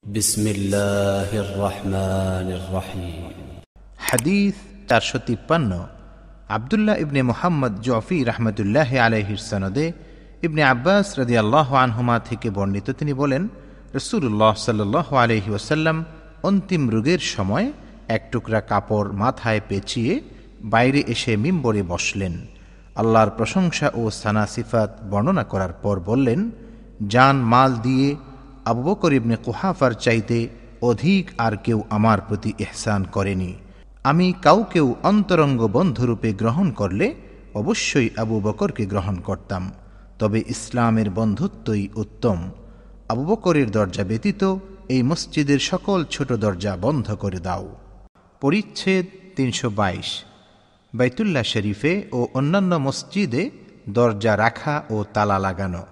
بسم الله الرحمن الرحيم হাদিস 453 আব্দুল্লাহ ইবনে মুহাম্মদ জফি রহমতুল্লাহ আলাইহির সনদে ইবনে আব্বাস রাদিয়াল্লাহু আনহুমা থেকে বর্ণিত, তিনি বলেন, রাসূলুল্লাহ সাল্লাল্লাহু আলাইহি ওয়াসাল্লাম অন্তিম রোগের সময় এক টুকরা কাপড় মাথায় পেঁচিয়ে বাইরে এসে মিম্বরে বসলেন। আল্লাহর প্রশংসা ও সানা সিফাত বর্ণনা করার পর বললেন, জান মাল দিয়ে আবু বকর ইবনে কুহাফার চাইতে অধিক আর কেউ আমার প্রতি ইহসান করেনি। আমি কাউকেও অন্তরঙ্গ বন্ধুরূপে গ্রহণ করলে অবশ্যই আবু বকরকে গ্রহণ করতাম, তবে ইসলামের বন্ধুত্বই উত্তম। আবু বকরের দরজা ব্যতীত এই মসজিদের সকল ছোট দরজা বন্ধ করে দাও। পরিচ্ছেদ 322। বাইতুল্লাহ শরীফে ও অন্যান্য মসজিদে দরজা রাখা ও তালা লাগানো।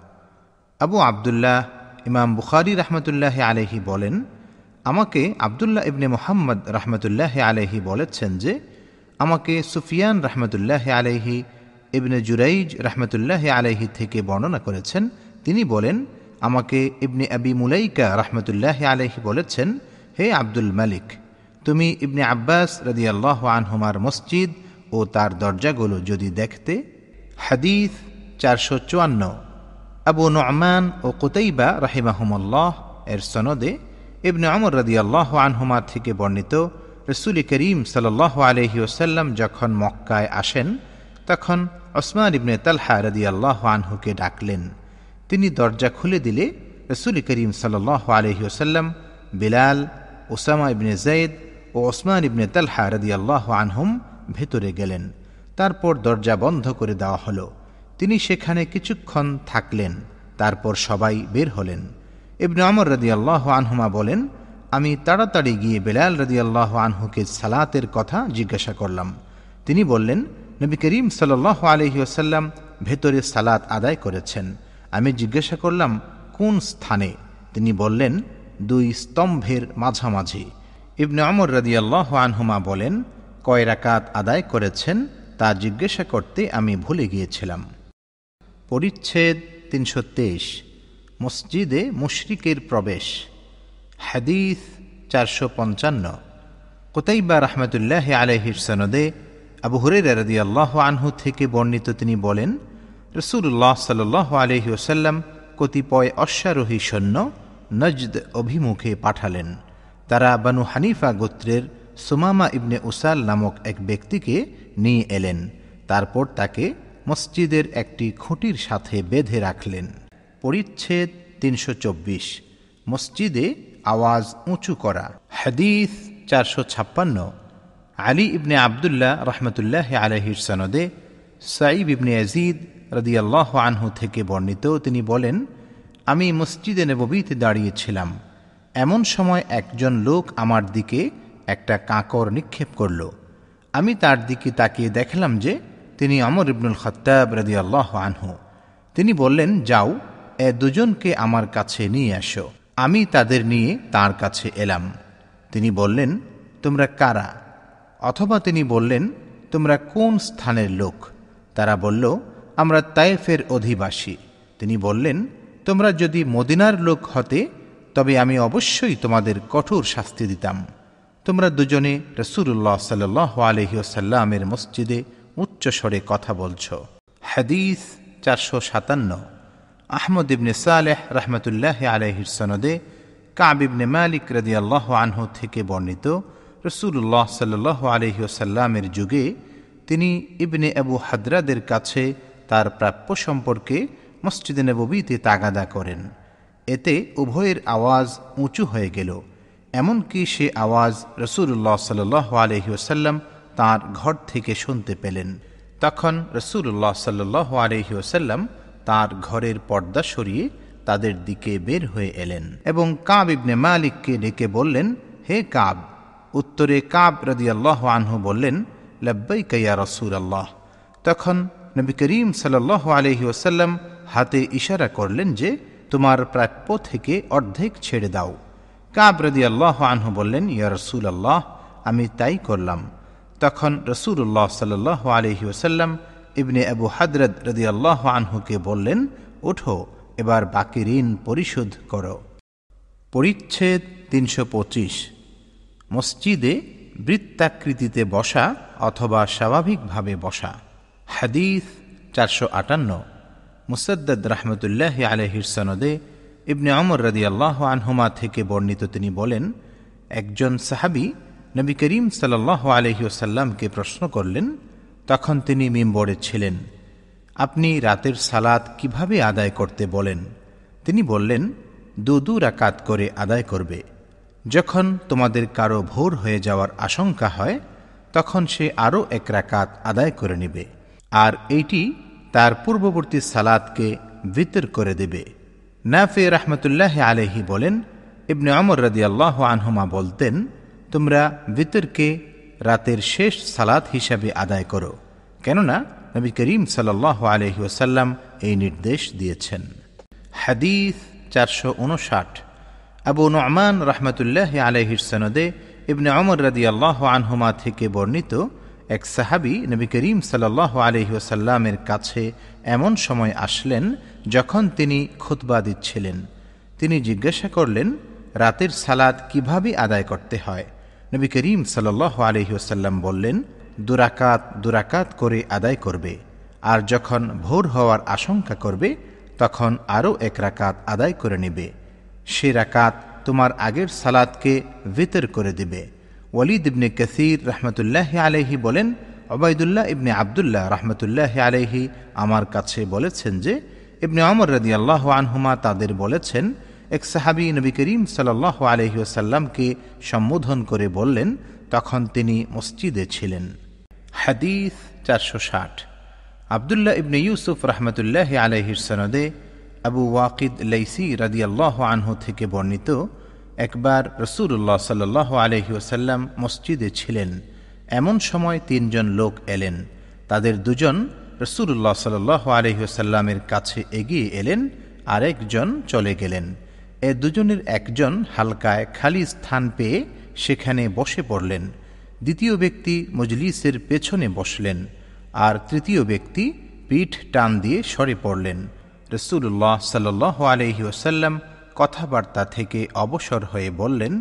আবু আবদুল্লাহ ইমাম বুখারী রহমতুল্লাহ আলাইহি বলেন, আমাকে আবদুল্লাহ ইবনে মুহাম্মদ রহমতুল্লাহ আলাইহি বলেছেন যে, আমাকে সুফিয়ান রহমতুল্লাহ আলাইহি ইবনে জুরাইজ রহমতুল্লাহ আলাইহি থেকে বর্ণনা করেছেন। তিনি বলেন, আমাকে ইবনে আবি মুলাইকা রহমতুল্লাহ আলাইহি বলেছেন, হে আব্দুল মালিক, তুমি ইবনে আব্বাস রাদিয়াল্লাহু আনহুমার মসজিদ ও তার দরজাগুলো যদি দেখতে। হাদিস 454। আবু নু'মান ও কুতাইবা রাহিমাহুমুল্লাহ এর সনদে ইবনে ওমর রাদিয়াল্লাহু আনহুমা থেকে বর্ণিত, রাসূল করিম সাল্লাল্লাহু আলাইহি ওয়াসাল্লাম যখন মক্কায় আসেন তখন ওসমান ইবনে তালহা রাদিয়াল্লাহু আনহুকে ডাকলেন। তিনি দরজা খুলে দিলে রাসূল করিম সাল্লাল্লাহু আলাইহি ওয়াসাল্লাম বিলাল, উসামা ইবনে যায়েদ ও ওসমান ইবনে তালহা রাদিয়াল্লাহু আনহুম ভেতরে গেলেন। তারপর দরজা বন্ধ করে দেওয়া হলো। তিনি সেখানে কিছুক্ষণ থাকলেন, তারপর সবাই বের হলেন। ইবনে ওমর রাদিয়াল্লাহু আনহুমা বলেন, আমি তাড়াতাড়ি গিয়ে বেলাল রাদিয়াল্লাহু আনহুকে সালাতের কথা জিজ্ঞাসা করলাম। তিনি বললেন, নবী করিম সাল্লাল্লাহু আলাইহি ওয়াসাল্লাম ভেতরে সালাত আদায় করেছেন। আমি জিজ্ঞাসা করলাম, কোন স্থানে? তিনি বললেন, 2 স্তম্ভের মাঝামাঝি। ইবনে ওমর রাদিয়াল্লাহু আনহুমা বলেন, কয় রাকাত আদায় করেছেন তা জিজ্ঞাসা করতে আমি ভুলে গিয়েছিলাম। পরিচ্ছেদ 323। মসজিদে মুশরিকের প্রবেশ। হাদিস 455। কুতাইবা রাহমাতুল্লাহি আলাইহির সনদে আবু হুরায়রা রাদিয়াল্লাহু আনহু থেকে বর্ণিত, তিনি বলেন, রাসূলুল্লাহ সাল্লাল্লাহু আলাইহি ওয়াসাল্লাম কতিপয় অশ্বারোহী সৈন্য নজদ অভিমুখে পাঠালেন। তারা বানু হানিফা গোত্রের সুমামা ইবনে উসাল নামক এক ব্যক্তিকে নিয়ে এলেন। তারপর তাকে মসজিদের একটি খুঁটির সাথে বেঁধে রাখলেন। পরিচ্ছেদ 324। মসজিদে আওয়াজ উঁচু করা। হাদিস 456। আলী ইবনে আবদুল্লাহ রহমতুল্লাহ আলাইহির সনদে সাঈব ইবনে ইয়াজিদ রাদিয়াল্লাহু আনহু থেকে বর্ণিত, তিনি বলেন, আমি মসজিদে নববীতে দাঁড়িয়েছিলাম। এমন সময় একজন লোক আমার দিকে একটা কাঁকর নিক্ষেপ করল। আমি তার দিকে তাকিয়ে দেখলাম যে তিনি ওমর ইবনুল খাত্তাব রাদিয়াল্লাহু আনহু। তিনি বললেন, যাও, এ দুজনকে আমার কাছে নিয়ে আসো। আমি তাদের নিয়ে তার কাছে এলাম। তিনি বললেন, তোমরা কারা? অথবা তিনি বললেন, তোমরা কোন স্থানের লোক? তারা বলল, আমরা তায়েফের অধিবাসী। তিনি বললেন, তোমরা যদি মদিনার লোক হতে তবে আমি অবশ্যই তোমাদের কঠোর শাস্তি দিতাম। তোমরা দুজনে রাসূলুল্লাহ সাল্লাল্লাহু আলাইহি ওয়াসাল্লামের মসজিদে উচ্চ স্বরে কথা বলছ। হাদিস 457। আহমদ ইবনে সালেহ রহমতুল্লাহ আলাইহির সনদে কাব ইবনে মালিক রাদিয়াল্লাহু আনহু থেকে বর্ণিত, রাসূলুল্লাহ সাল্লাল্লাহু আলাইহি ওয়াসাল্লামের যুগে তিনি ইবনে আবু হাদরাদের কাছে তার প্রাপ্য সম্পর্কে মসজিদে নববীতে তাগাদা করেন। এতে উভয়ের আওয়াজ উঁচু হয়ে গেল, এমনকি সে আওয়াজ রাসূলুল্লাহ সাল্লাল্লাহু আলাইহি ওয়াসাল্লাম তাঁর ঘর থেকে শুনতে পেলেন। তখন রাসূলুল্লাহ সাল্লাল্লাহু আলাইহি ওয়াসাল্লাম তাঁর ঘরের পর্দা সরিয়ে তাদের দিকে বের হয়ে এলেন এবং কাব ইবনে মালিককে ডেকে বললেন, হে কাব। উত্তরে কাব রাদিয়াল্লাহু আনহু বললেন, লাব্বাইকা ইয়া রাসূলাল্লাহ। তখন নবী করিম সাল্লাল্লাহু আলাইহি ওয়াসাল্লাম হাতে ইশারা করলেন যে, তোমার প্রাপ্য থেকে অর্ধেক ছেড়ে দাও। কাব রাদিয়াল্লাহু আনহু বললেন, ইয়া রাসূলাল্লাহ, আমি তাই করলাম। তখন রাসূলুল্লাহ সাল্লাল্লাহু আলাইহি ওয়াসাল্লাম ইবনে আবু হাদরাদ রাদিয়াল্লাহু আনহুকে বললেন, ওঠো, এবার বাকি ঋণ পরিশোধ করো। পরিচ্ছেদ 325 মসজিদে বৃত্তাকৃতিতে বসা অথবা স্বাভাবিকভাবে বসা। হাদিস 458 মুসাদ্দাদ রাহমাতুল্লাহি আলাইহির সনদে ইবনে ওমর রাদিয়াল্লাহু আনহুমা থেকে বর্ণিত, তিনি বলেন, একজন সাহাবী নবী করিম সাল্লাল্লাহু আলাইহি ওয়াসাল্লামকে প্রশ্ন করলেন। তখন তিনি মিম্বরে ছিলেন। আপনি রাতের সালাত কিভাবে আদায় করতে বলেন? তিনি বললেন, দু রাকাত করে আদায় করবে। যখন তোমাদের কারো ভোর হয়ে যাওয়ার আশঙ্কা হয় তখন সে আরও 1 রাকাত আদায় করে নেবে, আর এইটি তার পূর্ববর্তী সালাতকে ভিতর করে দেবে। নাফি রাহমাতুল্লাহি আলাইহি বলেন, ইবনে ওমর রাদিয়াল্লাহু আনহুমা বলতেন, তোমরা ভিতরকে রাতের শেষ সালাত হিসাবে আদায় করো, কেননা নবী করিম সাল্লাল্লাহু আলাইহি ওয়াসাল্লাম এই নির্দেশ দিয়েছেন। হাদিস 459 আবু নু'মান রাহমাতুল্লাহি আলাইহির সনদে ইবনে ওমর রাদিয়াল্লাহু আনহুমা থেকে বর্ণিত, এক সাহাবী নবী করিম সাল্লাল্লাহু আলাইহি ওয়াসাল্লামের কাছে এমন সময় আসলেন যখন তিনি খুতবা দিচ্ছিলেন। তিনি জিজ্ঞাসা করলেন, রাতের সালাত কিভাবে আদায় করতে হয়? নবী করিম সাল্লাল্লাহু আলাইহি ওয়াসাল্লাম বললেন, 2 রাকাত করে আদায় করবে, আর যখন ভোর হওয়ার আশঙ্কা করবে তখন আরও 1 রাকাত আদায় করে নেবে। সে রাকাত তোমার আগের সালাতকে ভিতর করে দিবে। ওয়ালিদ ইবনে কাসির রাহমাতুল্লাহি আলাইহি বলেন, উবাইদুল্লাহ ইবনে আবদুল্লাহ রাহমাতুল্লাহি আলাইহি আমার কাছে বলেছেন যে ইবনে ওমর রাদিয়াল্লাহু আনহুমা তাদের বলেছেন, এক সাহাবী নবী করিম সাল্লাল্লাহু আলাইহি ওয়াসাল্লামকে সম্বোধন করে বললেন, তখন তিনি মসজিদে ছিলেন। হাদিস 460 আবদুল্লাহ ইবনে ইউসুফ রাহমাতুল্লাহি আলাইহির সনদে আবু ওয়াকিদ লাইসি রাদিয়াল্লাহু আনহু থেকে বর্ণিত, একবার রাসূলুল্লাহ সাল্লাল্লাহু আলাইহি ওয়াসাল্লাম মসজিদে ছিলেন। এমন সময় 3 জন লোক এলেন। তাদের 2 জন রাসূলুল্লাহ সাল্লাল্লাহু আলাইহি ওয়াসাল্লামের কাছে এগিয়ে এলেন, আরেকজন চলে গেলেন। এ 2 জনের একজন হালকায় খালি স্থান পেয়ে সেখানে বসে পড়লেন। দ্বিতীয় ব্যক্তি মজলিসের পেছনে বসলেন, আর তৃতীয় ব্যক্তি পিঠ টান দিয়ে সরে পড়লেন। রাসূলুল্লাহ সাল্লাল্লাহু আলাইহি ওয়াসাল্লাম কথাবার্তা থেকে অবসর হয়ে বললেন,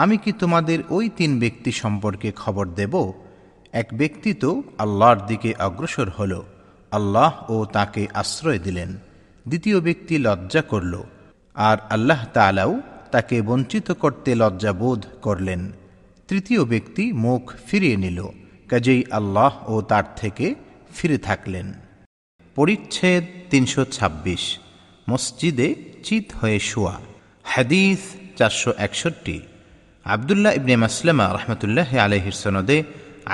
আমি কি তোমাদের ওই 3 ব্যক্তি সম্পর্কে খবর দেব? এক ব্যক্তি তো আল্লাহর দিকে অগ্রসর হল, আল্লাহ ও তাকে আশ্রয় দিলেন। দ্বিতীয় ব্যক্তি লজ্জা করল, আর আল্লাহ তাআলাও তাকে বঞ্চিত করতে লজ্জাবোধ করলেন। তৃতীয় ব্যক্তি মুখ ফিরিয়ে নিল, কাজেই আল্লাহ ও তার থেকে ফিরে থাকলেন। পরিচ্ছেদ 326 মসজিদে চিত হয়ে শোয়া। হাদিস 461 আবদুল্লাহ ইবনে মাসলামা রাহমাতুল্লাহি আলাইহির সনদে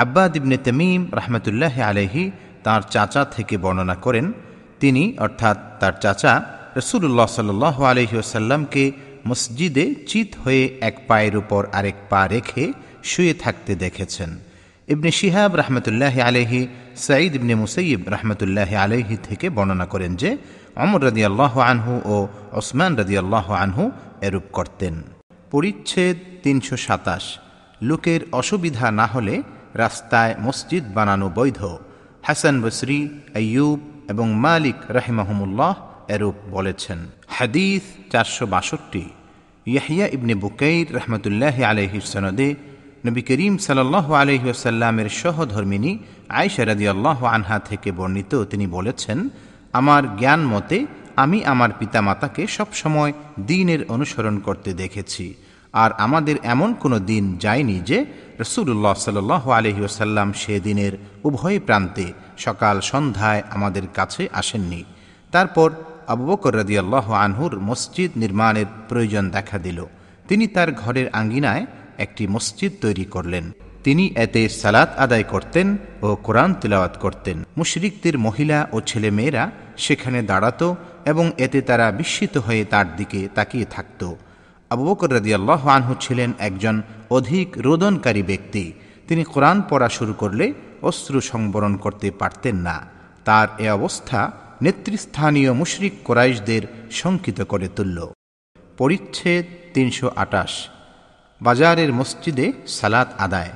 আব্বাদ ইবনে তামিম রাহমাতুল্লাহি আলাইহি তার চাচা থেকে বর্ণনা করেন, তিনি অর্থাৎ তার চাচা রাসূলুল্লাহ সাল্লাল্লাহু আলাইহি ওয়াসাল্লামকে মসজিদে চিত হয়ে এক পায়ের উপর আরেক পা রেখে শুয়ে থাকতে দেখেছেন। ইবনে শিহাব রাহমাতুল্লাহি আলাইহি সাঈদ ইবনে মুসাইয়িব রাহমাতুল্লাহি আলাইহি থেকে বর্ণনা করেন যে ওমর রাদিয়াল্লাহু আনহু ও ওসমান রাদিয়াল্লাহু আনহু এরূপ করতেন। পরিচ্ছেদ 327 লোকের অসুবিধা না হলে রাস্তায় মসজিদ বানানো বৈধ। হাসান বসরি, আইয়ুব এবং মালিক রাহিমাহুমুল্লাহ এরূপ বলেছেন। হাদিস 462 ইয়াহইয়া ইবনে বুকাইর রাহমাতুল্লাহি আলাইহির সনদে নবী করিম সাল্লাল্লাহু আলাইহি ওয়াসাল্লামের সহধর্মিনী আয়েশা রাদিয়াল্লাহু আনহা থেকে বর্ণিত, তিনি বলেছেন, আমার জ্ঞান মতে আমি আমার পিতামাতাকে সবসময় দ্বীনের অনুসরণ করতে দেখেছি, আর আমাদের এমন কোনো দিন যায়নি যে রাসূলুল্লাহ সাল্লাল্লাহু আলাইহি ওয়াসাল্লাম সে দিনের উভয় প্রান্তে সকাল সন্ধ্যায় আমাদের কাছে আসেননি। তারপর আবু বকর রাদিয়াল্লাহু আনহুর মসজিদ নির্মাণের প্রয়োজন দেখা দিল। তিনি তার ঘরের আঙ্গিনায় একটি মসজিদ তৈরি করলেন। তিনি এতে সালাত আদায় করতেন ও কোরআন তিলাওয়াত করতেন। মুশরিকদের মহিলা ও ছেলে মেয়েরা সেখানে দাঁড়াত এবং এতে তারা বিস্মিত হয়ে তার দিকে তাকিয়ে থাকত। আবু বকর রাদিয়াল্লাহু আনহু ছিলেন একজন অধিক রোদনকারী ব্যক্তি। তিনি কোরআন পড়া শুরু করলে অশ্রু সংবরণ করতে পারতেন না। তার এ অবস্থা নেতৃস্থানীয় মুশরিক কুরাইশদের শঙ্কিত করে তুলল। পরিচ্ছেদ 328 বাজারের মসজিদে সালাত আদায়।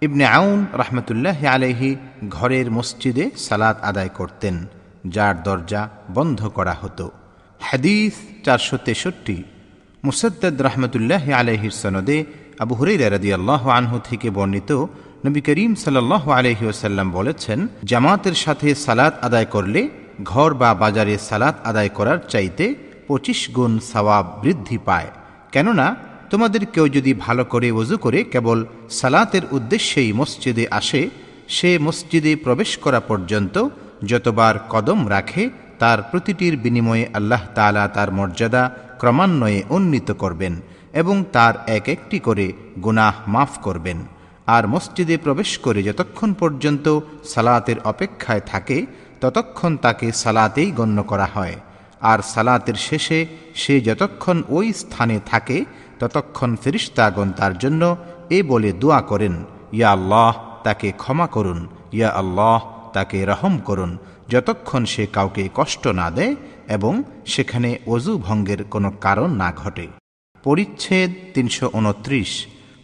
ইবনে আউন রাহমাতুল্লাহি আলাইহি ঘরের মসজিদে সালাত আদায় করতেন, যার দরজা বন্ধ করা হতো। হাদিস 463 মুসাদ্দাদ রাহমাতুল্লাহি আলাইহির সনদে আবু হুরায়রা রাদিয়াল্লাহু আনহু থেকে বর্ণিত, নবী করিম সাল্লাল্লাহু আলাইহি ওয়াসাল্লাম বলেছেন, জামাতের সাথে সালাত আদায় করলে ঘর বা বাজারে সালাত আদায় করার চাইতে 25 গুণ সওয়াব বৃদ্ধি পায়। কেননা তোমাদের কেউ যদি ভালো করে ওযু করে কেবল সালাতের উদ্দেশ্যেই মসজিদে আসে, সে মসজিদে প্রবেশ করা পর্যন্ত যতবার কদম রাখে তার প্রতিটির বিনিময়ে আল্লাহ তাআলা তার মর্যাদা ক্রমান্বয়ে উন্নীত করবেন এবং তার এক একটি করে গুনাহ মাফ করবেন। আর মসজিদে প্রবেশ করে যতক্ষণ পর্যন্ত সালাতের অপেক্ষায় থাকে ততক্ষণ তাকে সালাতেই গণ্য করা হয়। আর সালাতের শেষে সে যতক্ষণ ওই স্থানে থাকে ততক্ষণ ফেরেশতাগণ তার জন্য এ বলে দোয়া করেন, ইয়া আল্লাহ তাকে ক্ষমা করুন, ইয়া আল্লাহ তাকে রহম করুন, যতক্ষণ সে কাউকে কষ্ট না দেয় এবং সেখানে ওযু ভঙ্গের কোনো কারণ না ঘটে। পরিচ্ছেদ 329।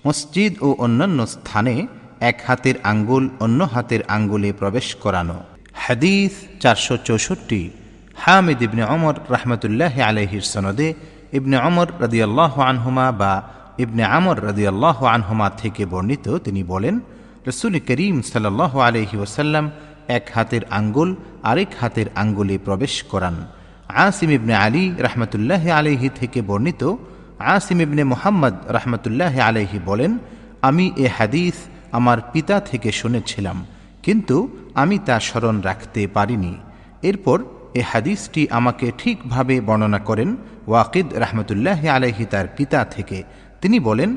মসজিদ ও অন্যান্য স্থানে এক হাতের আঙ্গুল অন্য হাতের আঙ্গুলে প্রবেশ করানো। হাদিস 464। হামিদ ইবনে ওমর রাহমাতুল্লাহি আলাইহির সনদে ইবনে ওমর রাদিয়াল্লাহু আনহুমা বা ইবনে আমর রাদিয়াল্লাহু আনহুমা থেকে বর্ণিত, তিনি বলেন, রাসূল করিম সাল্লাল্লাহু আলাইহি ওয়াসাল্লাম এক হাতের আঙ্গুল আরেক হাতের আঙ্গুলে প্রবেশ করান। আসিম ইবনে আলী রাহমাতুল্লাহি আলাইহি থেকে বর্ণিত, আসিম ইবনে মুহাম্মদ রাহমাতুল্লাহি আলাইহি বলেন, আমি এ হাদিস আমার পিতা থেকে শুনেছিলাম, কিন্তু আমি তা স্মরণ রাখতে পারিনি। এরপর এ হাদিসটি আমাকে ঠিকভাবে বর্ণনা করেন ওয়াকিদ রাহমাতুল্লাহি আলাইহি তার পিতা থেকে। তিনি বলেন,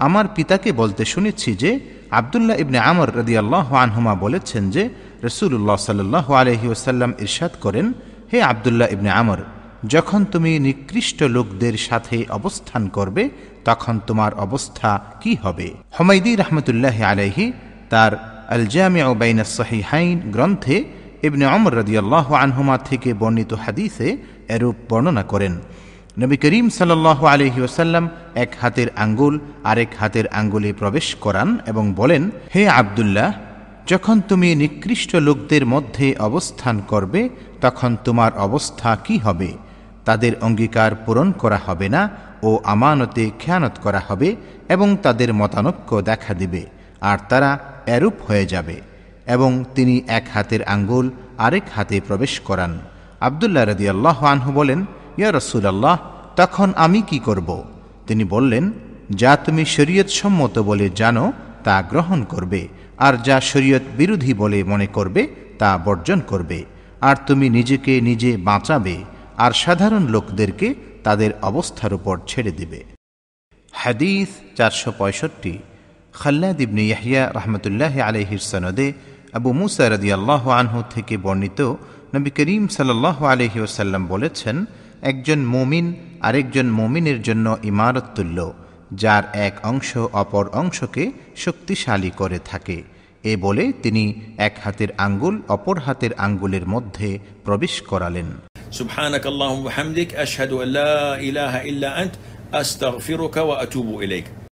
আমার পিতাকে বলতে শুনেছি যে আব্দুল্লাহ ইবনে আমর রাদিয়াল্লাহু আনহুমা বলেছেন যে রাসূলুল্লাহ সাল্লাল্লাহু আলাইহি ওয়াসাল্লাম ইরশাদ করেন, হে আব্দুল্লাহ ইবনে আমর, যখন তুমি নিকৃষ্ট লোকদের সাথে অবস্থান করবে তখন তোমার অবস্থা কি হবে? হুমায়দি রাহমাতুল্লাহি আলাইহি তার আল জামিউ বাইনাস সহিহাইন গ্রন্থে ইবনে ওমর রাদিয়াল্লাহু আনহুমা থেকে বর্ণিত হাদিসে এরূপ বর্ণনা করেন, নবী করিম সাল্লাল্লাহু আলাইহি ওয়াসাল্লাম এক হাতের আঙ্গুল আরেক হাতের আঙ্গুলে প্রবেশ করান এবং বলেন, হে আব্দুল্লাহ, যখন তুমি নিকৃষ্ট লোকদের মধ্যে অবস্থান করবে তখন তোমার অবস্থা কি হবে? তাদের অঙ্গীকার পূরণ করা হবে না ও আমানতে খেয়ানত করা হবে এবং তাদের মতানৈক্য দেখা দিবে আর তারা এরূপ হয়ে যাবে। এবং তিনি এক হাতের আঙ্গুল আরেক হাতে প্রবেশ করান। আব্দুল্লাহ রাদিয়াল্লাহু আনহু বলেন, ইয়া রাসূলুল্লাহ, তখন আমি কি করব? তিনি বললেন, যা তুমি শরীয়ত সম্মত বলে জানো তা গ্রহণ করবে, আর যা শরীয়ত বিরোধী বলে মনে করবে তা বর্জন করবে, আর তুমি নিজেকে নিজে বাঁচাবে আর সাধারণ লোকদেরকে তাদের অবস্থার উপর ছেড়ে দিবে। হাদিস 465। খাল্লাদ ইবনে ইয়াহইয়া রাহমাতুল্লাহি আলাইহির সনদে আবু মুসা রাদিয়াল্লাহু আনহু থেকে বর্ণিত, নবী করিম সাল্লাল্লাহু আলাইহি ওয়াসাল্লাম বলেছেন, একজন মুমিন আরেকজন মুমিনের জন্য ইমারত তুল্য, যার এক অংশ অপর অংশকে শক্তিশালী করে থাকে। এ বলে তিনি এক হাতের আঙ্গুল অপর হাতের আঙ্গুলের মধ্যে প্রবেশ করালেন। সুবহানাকাল্লাহুম্মা ওয়া বিহামদিক আশহাদু আল্লা ইলাহা ইল্লা আনতা আস্তাগফিরুকা ওয়া আতুবু ইলাইক।